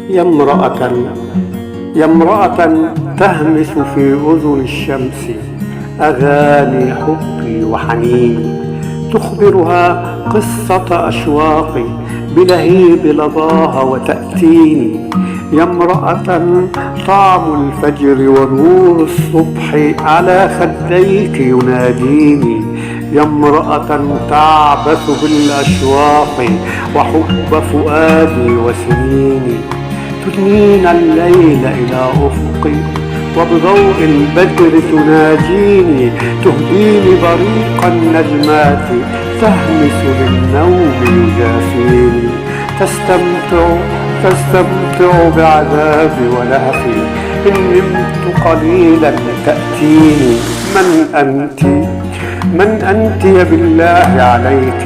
يا امرأة تهمس في أذن الشمس أغاني حبي وحنيني، تخبرها قصة أشواقي بلهيب لظاها وتأتيني. يا امرأة طعم الفجر ونور الصبح على خديك يناديني. يا امرأة تعبث بالأشواق وحب فؤادي وسنيني، تدنين الليل إلى أفقي وبضوء البدر تناجيني، تهديني بريق النجمات تهمس للنوم يجافيني، تستمتع بعذابي ولهفي إن نمت قليلا تأتيني. من أنت يا بالله عليك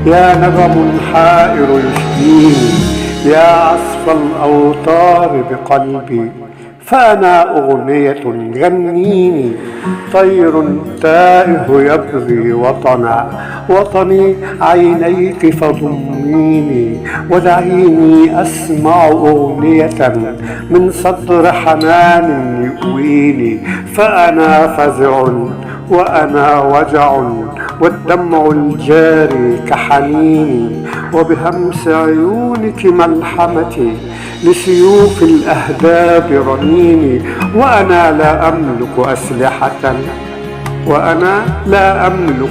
يا نغم حائر يشديني، يا عصف الأوتار بقلبي فأنا أغنية غنيني. طير تائه يبغي وطني عينيك فضميني، ودعيني أسمع أغنية من صدر حنان يؤويني. فأنا فزع وأنا وجع والدمع الجاري كحنيني، وبهمس عيونك ملحمتي لسيوف الأهداب رنيني. وأنا لا أملك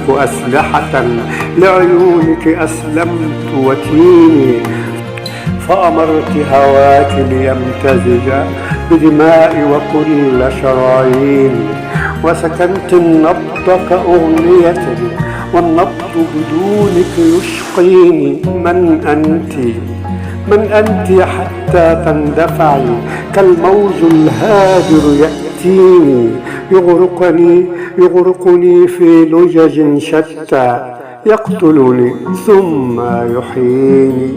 أسلحة لعيونك أسلمت وتيني، فأمرت هواك ليمتزج بدمائي وكل شراييني، وسكنت النبض كأغنية والنبض بدونك يشقيني. من أنت حتى تندفعي كالموج الهادر يأتيني، يغرقني في لجج شتى يقتلني ثم يحييني،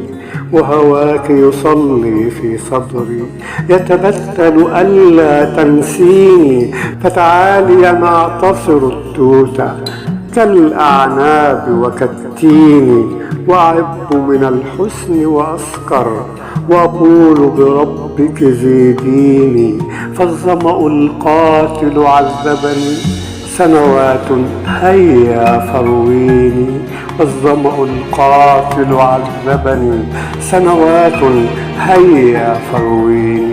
وهواك يصلي في صدري يتبتل ألا تنسيني. فتعالي نعتصر التوت كالأعناب وكالتين، وأعب من الحسن وأسكر وأقول بربك زيديني. فالظمأ القاتل عذبني سنوات هيا فرويني، والظمأ القاتل عذبني سنوات هيا فرويني.